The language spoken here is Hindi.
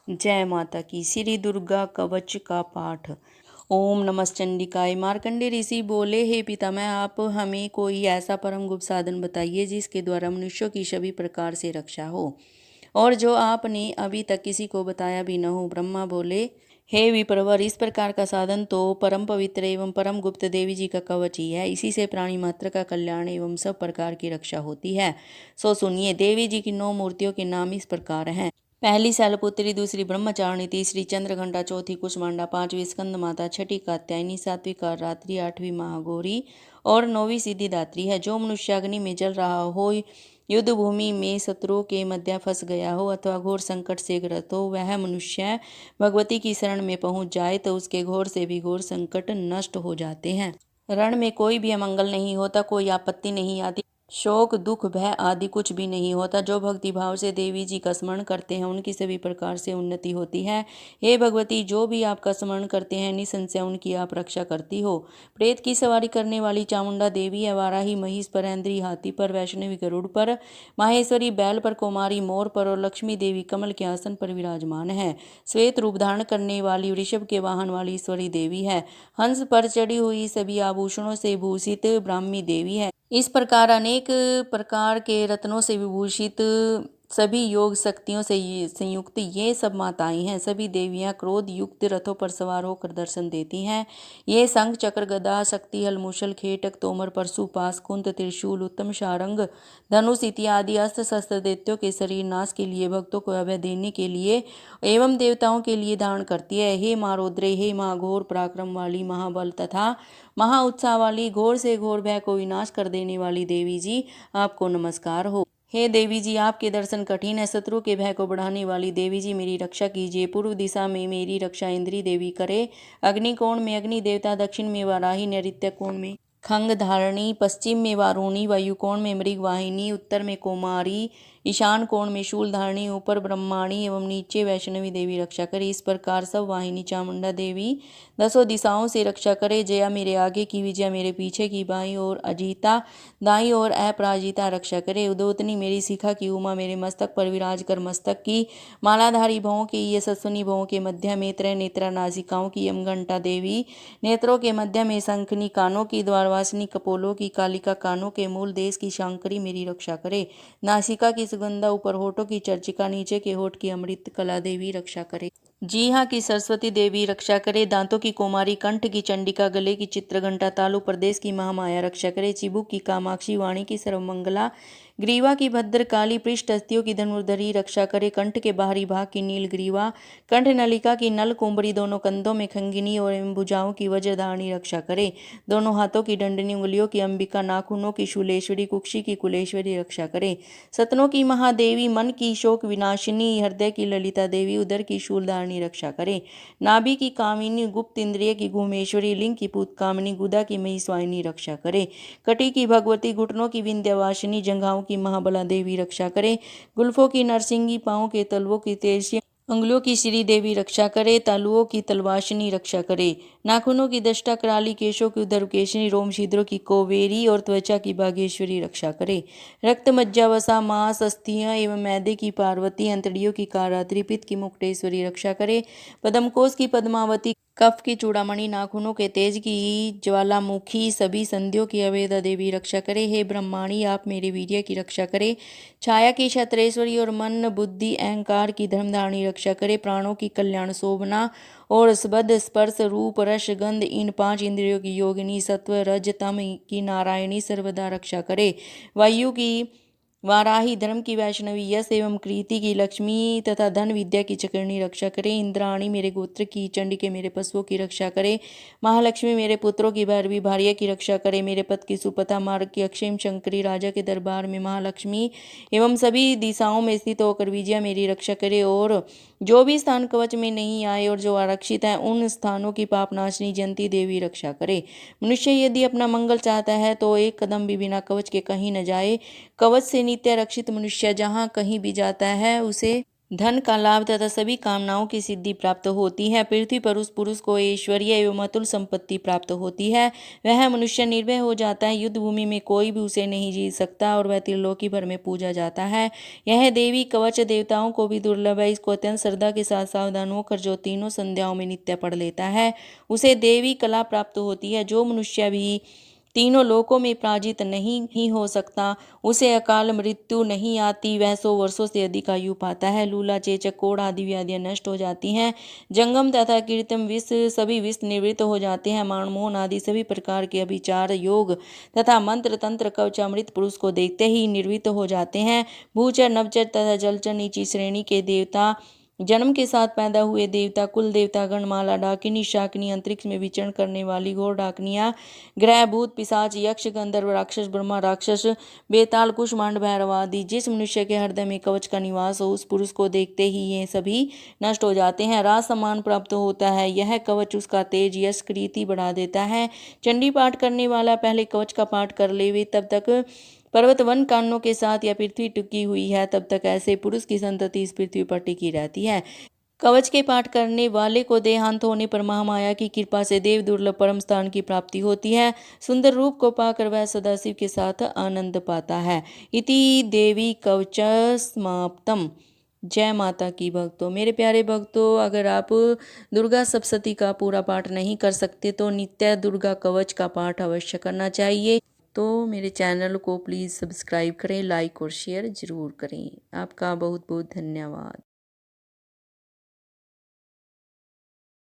जय माता की। श्री दुर्गा कवच का पाठ। ओम नमश्चंडिकाय। मार्कंडेय ऋषि बोले, हे पितामह, आप हमें कोई ऐसा परम गुप्त साधन बताइए जिसके द्वारा मनुष्यों की सभी प्रकार से रक्षा हो और जो आपने अभी तक किसी को बताया भी न हो। ब्रह्मा बोले, हे विप्रवर, इस प्रकार का साधन तो परम पवित्र एवं परम गुप्त देवी जी का कवच ही है। इसी से प्राणी मात्र का कल्याण एवं सब प्रकार की रक्षा होती है। सो सुनिए, देवी जी की 9 मूर्तियों के नाम इस प्रकार हैं। पहली शैलपुत्री, दूसरी ब्रह्मचारिणी, तीसरी चंद्रघंटा, चौथी कुष्मांडा, पांचवी स्कंद माता, छठी कात्यायनी, सातवीं कालरात्रि, आठवीं महागौरी और नौवीं सिद्धिदात्री है। जो मनुष्य अग्नि में जल रहा हो, युद्ध भूमि में शत्रुओं के मध्य फंस गया हो अथवा घोर संकट से ग्रस्त हो, वह मनुष्य भगवती की शरण में पहुंच जाए तो उसके घोर से भी घोर संकट नष्ट हो जाते हैं। रण में कोई भी अमंगल नहीं होता, कोई आपत्ति नहीं आती, शोक दुख भय आदि कुछ भी नहीं होता। जो भक्ति भाव से देवी जी का स्मरण करते हैं उनकी सभी प्रकार से उन्नति होती है। हे भगवती, जो भी आपका स्मरण करते हैं निसंशय उनकी आप रक्षा करती हो। प्रेत की सवारी करने वाली चामुंडा देवी है। वाराही महिष पर, ऐन्द्री हाथी पर, वैष्णवी गरुड़ पर, माहेश्वरी बैल पर, कुमारी मोर पर और लक्ष्मी देवी कमल के आसन पर विराजमान है। श्वेत रूप धारण करने वाली वृषभ के वाहन वाली ईश्वरी देवी है। हंस पर चढ़ी हुई सभी आभूषणों से भूषित ब्राह्मी देवी है। इस प्रकार अनेक प्रकार के रत्नों से विभूषित सभी योग शक्तियों से संयुक्त ये सब माताएं हैं। सभी देवियां क्रोध युक्त रथों पर सवार होकर दर्शन देती हैं। ये शंख चक्र गदा शक्ति हल मूषल खेटक तोमर परशु पास कुंत त्रिशूल उत्तम शारंग धनुष इत्यादि अस्त्र शस्त्र दैत्यों के शरीर नाश के लिए, भक्तों को अभय देने के लिए एवं देवताओं के लिए धारण करती है। हे माँ रौद्रे, हे माँ घोर पराक्रम वाली, महाबल तथा महा उत्साह वाली, घोर से घोर भय को विनाश कर देने वाली देवी जी, आपको नमस्कार हो। हे देवी जी, आपके दर्शन कठिन है। शत्रु के भय को बढ़ाने वाली देवी जी, मेरी रक्षा कीजिए। पूर्व दिशा में मेरी रक्षा इंद्री देवी करे, अग्निकोण में अग्नि देवता, दक्षिण में वाराही, नैऋत्य कोण में खंग धारणी, पश्चिम में वारुणी, वायुकोण में मृगवाहिनी, उत्तर में कुमारी, ईशान कोण में शूलधारणी, ऊपर ब्रह्माणी एवं नीचे वैष्णवी देवी रक्षा करे। इस प्रकार सब वाहिनी चामुंडा देवी 10 दिशाओं से रक्षा करे। जया मेरे आगे की, विजया मेरे पीछे की, बाईं ओर अजीता, दाईं ओर अपराजिता रक्षा करे। उदोतनी मेरी शिखा की, उमा मेरे मस्तक पर विराज कर मस्तक की, मालाधारी भवों की, यशस्विनी भवों के मध्य में त्रय नेत्रा नासिकाओं की, यमघंटा देवी नेत्रों के मध्य में शंखनी, कानों की द्वारवासिनी, कपोलों की, कालिका, कानों के मूल देश की शांकरी मेरी रक्षा करे। नासिका की सुगंधा, ऊपर होठों की चर्चिका, नीचे के होठ की अमृत कला देवी रक्षा करे। जीहा की सरस्वती देवी रक्षा करे। दांतों की कुमारी, कंठ की चंडिका, गले की चित्रघंटा, तालु प्रदेश की महामाया रक्षा करे। चिबुक की कामाक्षी, वाणी की सर्वमंगला, ग्रीवा की भद्रकाली, पृष्ठ अस्थियों की धनुर्धरी रक्षा करे। कंठ के बाहरी भाग की नीलग्रीवा, कंठ नलिका की नल कुंबरी, दोनों कंधों में खंगिनी और एवं भुजाओं की वज्रधारणी रक्षा करे। दोनों हाथों की दंडनी, उंगलियों की अंबिका, नाखूनों की शूलेश्वरी, कुक्षी की कुलेश्वरी रक्षा करे। सतनों की महादेवी, मन की शोक विनाशिनी, हृदय की ललिता देवी, उदर की शूलधारणी रक्षा करे। नाभि की कामिनी, गुप्त इंद्रिय की घुमेश्वरी, लिंग की पूतकामिनी, गुदा की महिस्वाहिनी रक्षा करे। कटी की भगवती, घुटनों की विंध्यवासिनी, जंघाओं की महाबला देवी रक्षा करे। गुल्फों की नरसिंगी, पांवों के तलवों की तेजसी, अंगुलियों की श्री देवी रक्षा करे। तालुओं की तलवाशिनी रक्षा करे। नाखूनों की दष्टा कराली, केशों की उदरकेशनी, रोम छिद्रों की कोवेरी और त्वचा की बागेश्वरी रक्षा करे। रक्त मज्जा वसा, मांस अस्थियां एवं मैदे की पार्वती, अंतड़ियों की कारात्रि, पित्त की मुक्तेश्वरी रक्षा करे। पद्मकोश की पद्मावती, कफ की चूड़ामणि, नाखूनों के तेज की ज्वालामुखी, सभी संधियों की अवेदा देवी रक्षा करे। हे ब्रह्माणी, आप मेरे वीर्य की रक्षा करे। छाया की क्षत्रेश्वरी और मन बुद्धि अहंकार की धर्मधारणी रक्षा करे। प्राणों की कल्याण शोभना और स्बद स्पर्श रूप रस गंध, इन 5 इंद्रियों की योगिनी, सत्व रज तम की नारायणी सर्वदा रक्षा करे। वायु की वाराही, धर्म की वैष्णवी, यश एवं कृति की लक्ष्मी तथा धन विद्या की चक्रिणी रक्षा करे। इंद्राणी मेरे गोत्र की, चंडिके मेरे पशुओं की रक्षा करे। महालक्ष्मी मेरे पुत्रों की, भैरवी भार्या की रक्षा करे। मेरे पद की सुपथा, मार्ग की अक्षय शंकरी, राजा के दरबार में महालक्ष्मी एवं सभी दिशाओं में स्थित होकर विजया मेरी रक्षा करे। और जो भी स्थान कवच में नहीं आए और जो आरक्षित है उन स्थानों की पापनाशनी जयंती देवी रक्षा करे। मनुष्य यदि अपना मंगल चाहता है तो एक कदम भी बिना कवच के कहीं न जाए। कवच से नित्य रक्षित मनुष्य जहाँ कहीं भी जाता है उसे धन का लाभ तथा सभी कामनाओं की सिद्धि प्राप्त होती है। पृथ्वी पर उस पुरुष को ऐश्वर्य एवं अतुल संपत्ति प्राप्त होती है। वह मनुष्य निर्भय हो जाता है। युद्ध भूमि में कोई भी उसे नहीं जीत सकता और वह त्रिलोकी भर में पूजा जाता है। यह देवी कवच देवताओं को भी दुर्लभ है। इसको अत्यंत श्रद्धा के साथ सावधान होकर जो तीनों संध्याओं में नित्य पढ़ लेता है उसे देवी कला प्राप्त होती है। जो मनुष्य भी तीनों लोकों में पराजित नहीं हो सकता, उसे अकाल मृत्यु नहीं आती, वह 100 वर्षों से अधिक आयु पाता है। लूला, चेचक, कोढ़ आदि व्याधियां नष्ट हो जाती हैं। जंगम तथा कृत्रिम विष सभी विष निवृत्त हो जाते हैं। मानमोहन आदि सभी प्रकार के अभिचार योग तथा मंत्र तंत्र कवच अमृत पुरुष को देखते ही निर्वृत्त हो जाते हैं। भूचर, नवचर तथा जलचर नीची श्रेणी के देवता, जन्म के साथ पैदा हुए देवता, कुल देवता गण, माला डाकिनी, शाकिनी, अंतरिक्ष में विचरण करने वाली घोर डाकनियां, ग्रह, भूत, पिशाच, यक्ष, गंधर्व, राक्षस, ब्रह्मा राक्षस, बेताल, कुष्मांड, भैरव आदि जिस मनुष्य के हृदय में कवच का निवास हो उस पुरुष को देखते ही ये सभी नष्ट हो जाते हैं। राज सम्मान प्राप्त होता है। यह कवच उसका तेज यश कीर्ति बढ़ा देता है। चंडी पाठ करने वाला पहले कवच का पाठ कर लेवे तब तक पर्वत वन कानों के साथ या पृथ्वी टिकी हुई है तब तक ऐसे पुरुष की संतति इस पृथ्वी पर टिकी रहती है। कवच के पाठ करने वाले को देहांत होने पर महामाया की कृपा से देव दुर्लभ परम स्थान की प्राप्ति होती है। सुंदर रूप को पाकर वह सदाशिव के साथ आनंद पाता है। इति देवी कवच समाप्तम। जय माता की भक्तों। मेरे प्यारे भक्तों, अगर आप दुर्गा सप्तशती का पूरा पाठ नहीं कर सकते तो नित्य दुर्गा कवच का पाठ अवश्य करना चाहिए। तो मेरे चैनल को प्लीज़ सब्सक्राइब करें, लाइक और शेयर ज़रूर करें। आपका बहुत बहुत धन्यवाद।